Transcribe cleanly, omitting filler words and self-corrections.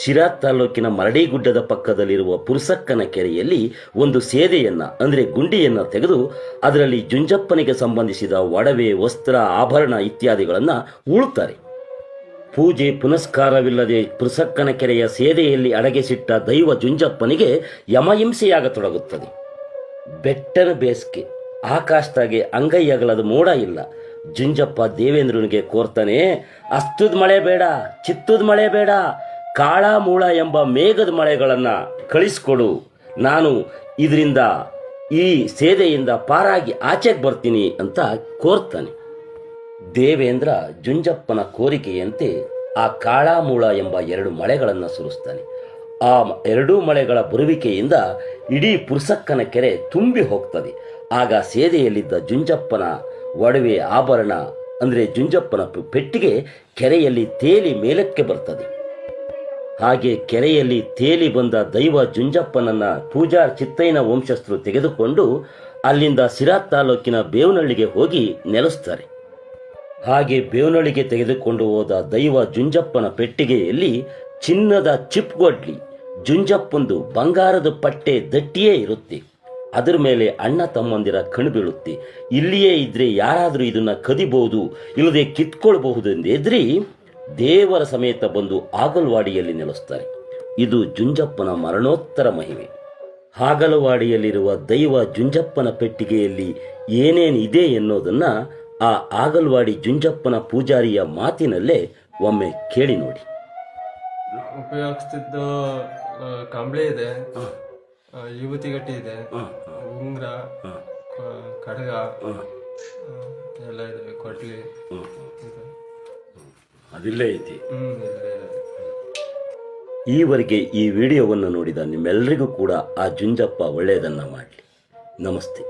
ಶಿರಾ ತಾಲೂಕಿನ ಮರಡಿಗುಡ್ಡದ ಪಕ್ಕದಲ್ಲಿರುವ ಪುರುಸಕ್ಕನ ಕೆರೆಯಲ್ಲಿ ಒಂದು ಸೇದೆಯನ್ನ ಅಂದರೆ ಗುಂಡಿಯನ್ನ ತೆಗೆದು ಅದರಲ್ಲಿ ಜುಂಜಪ್ಪನಿಗೆ ಸಂಬಂಧಿಸಿದ ಒಡವೆ, ವಸ್ತ್ರ, ಆಭರಣ ಇತ್ಯಾದಿಗಳನ್ನು ಹೂಳುತ್ತಾರೆ. ಪೂಜೆ ಪುನಸ್ಕಾರವಿಲ್ಲದೆ ಪುರುಸಕ್ಕನ ಕೆರೆಯ ಸೇದೆಯಲ್ಲಿ ಅಡಗಿಸಿಟ್ಟ ದೈವ ಜುಂಜಪ್ಪನಿಗೆ ಯಮಹಿಂಸೆಯಾಗತೊಡಗುತ್ತದೆ. ಬೆಟ್ಟನ ಬೇಸಿಗೆ, ಆಕಾಶದಾಗೆ ಅಂಗೈ ಅಗಲದ ಮೋಡ ಇಲ್ಲ. ಜುಂಜಪ್ಪ ದೇವೇಂದ್ರನಿಗೆ ಕೋರ್ತಾನೆ, ಅಸ್ತುದ್ ಮಳೆ ಬೇಡ, ಚಿತ್ತುದ್ ಮಳೆ ಬೇಡ, ಕಾಳ ಮೂಳ ಎಂಬ ಮೇಘದ ಮಳೆಗಳನ್ನು ಕಳಿಸ್ಕೊಡು, ನಾನು ಇದರಿಂದ ಈ ಸೇದೆಯಿಂದ ಪಾರಾಗಿ ಆಚೆಗೆ ಬರ್ತೀನಿ ಅಂತ ಕೋರ್ತಾನೆ. ದೇವೇಂದ್ರ ಜುಂಜಪ್ಪನ ಕೋರಿಕೆಯಂತೆ ಆ ಕಾಳಾಮೂಳ ಎಂಬ 2 ಮಳೆಗಳನ್ನು ಸುರಿಸ್ತಾನೆ. ಆ 2 ಮಳೆಗಳ ಬರುವಿಕೆಯಿಂದ ಇಡೀ ಪುರುಸಕ್ಕನ ಕೆರೆ ತುಂಬಿ ಹೋಗ್ತದೆ. ಆಗ ಸೇದೆಯಲ್ಲಿದ್ದ ಜುಂಜಪ್ಪನ ಒಡವೆ, ಆಭರಣ ಅಂದರೆ ಜುಂಜಪ್ಪನ ಪೆಟ್ಟಿಗೆ ಕೆರೆಯಲ್ಲಿ ತೇಲಿ ಮೇಲಕ್ಕೆ ಬರ್ತದೆ. ಹಾಗೆ ಕೆರೆಯಲ್ಲಿ ತೇಲಿ ಬಂದ ದೈವ ಜುಂಜಪ್ಪನನ್ನ ಪೂಜಾರ್ ಚಿತ್ತಯ್ಯನ ವಂಶಸ್ಥರು ತೆಗೆದುಕೊಂಡು ಅಲ್ಲಿಂದ ಸಿರಾ ತಾಲೂಕಿನ ಬೇವನಹಳ್ಳಿಗೆ ಹೋಗಿ ನೆಲೆಸ್ತಾರೆ. ಹಾಗೆ ಬೇವನಹಳ್ಳಿಗೆ ತೆಗೆದುಕೊಂಡು ಹೋದ ದೈವ ಜುಂಜಪ್ಪನ ಪೆಟ್ಟಿಗೆಯಲ್ಲಿ ಚಿನ್ನದ ಚಿಪ್ಗೊಡ್ಲಿ, ಜುಂಜಪ್ಪಂದು ಬಂಗಾರದ ಪಟ್ಟೆ ದಟ್ಟಿಯೇ ಇರುತ್ತೆ. ಅದರ ಮೇಲೆ ಅಣ್ಣ ತಮ್ಮಂದಿರ ಕಣ್ಣು ಬೀಳುತ್ತೆ. ಇಲ್ಲಿಯೇ ಇದ್ರೆ ಯಾರಾದರೂ ಇದನ್ನ ಕದಿಬಹುದು, ಇಲ್ಲದೆ ಕಿತ್ಕೊಳ್ಬಹುದು ಎಂದೆದ್ರಿ ದೇವರ ಸಮೇತ ಬಂದು ಆಗಲ್ವಾಡಿಯಲ್ಲಿ ನೆಲೆಸ್ತಾರೆ. ಇದು ಜುಂಜಪ್ಪನ ಮರಣೋತ್ತರ ಮಹಿಮೆ. ಆಗಲವಾಡಿಯಲ್ಲಿರುವ ದೈವ ಜುಂಜಪ್ಪನ ಪೆಟ್ಟಿಗೆಯಲ್ಲಿ ಏನೇನಿದೆ ಎನ್ನುವುದನ್ನ ಆ ಆಗಲ್ವಾಡಿ ಜುಂಜಪ್ಪನ ಪೂಜಾರಿಯ ಮಾತಿನಲ್ಲೇ ಒಮ್ಮೆ ಕೇಳಿ ನೋಡಿ. ಉಪಯೋಗಿಸ್ತಿದ್ದು ಕಂಬಳಿ ಇದೆ, ಯುವತಿ ಗಟ್ಟಿ ಇದೆ, ಉಂಗ್ರ, ಕಡಗ ಎಲ್ಲ ಇದೆ, ಕೊಡ್ಲಿ ಅದಿಲ್ಲೇ ಐತಿ. ಈವರೆಗೆ ಈ ವಿಡಿಯೋವನ್ನು ನೋಡಿದ ನಿಮ್ಮೆಲ್ಲರಿಗೂ ಕೂಡ ಆ ಜುಂಜಪ್ಪ ಒಳ್ಳೆಯದನ್ನ ಮಾಡಲಿ. ನಮಸ್ತೆ.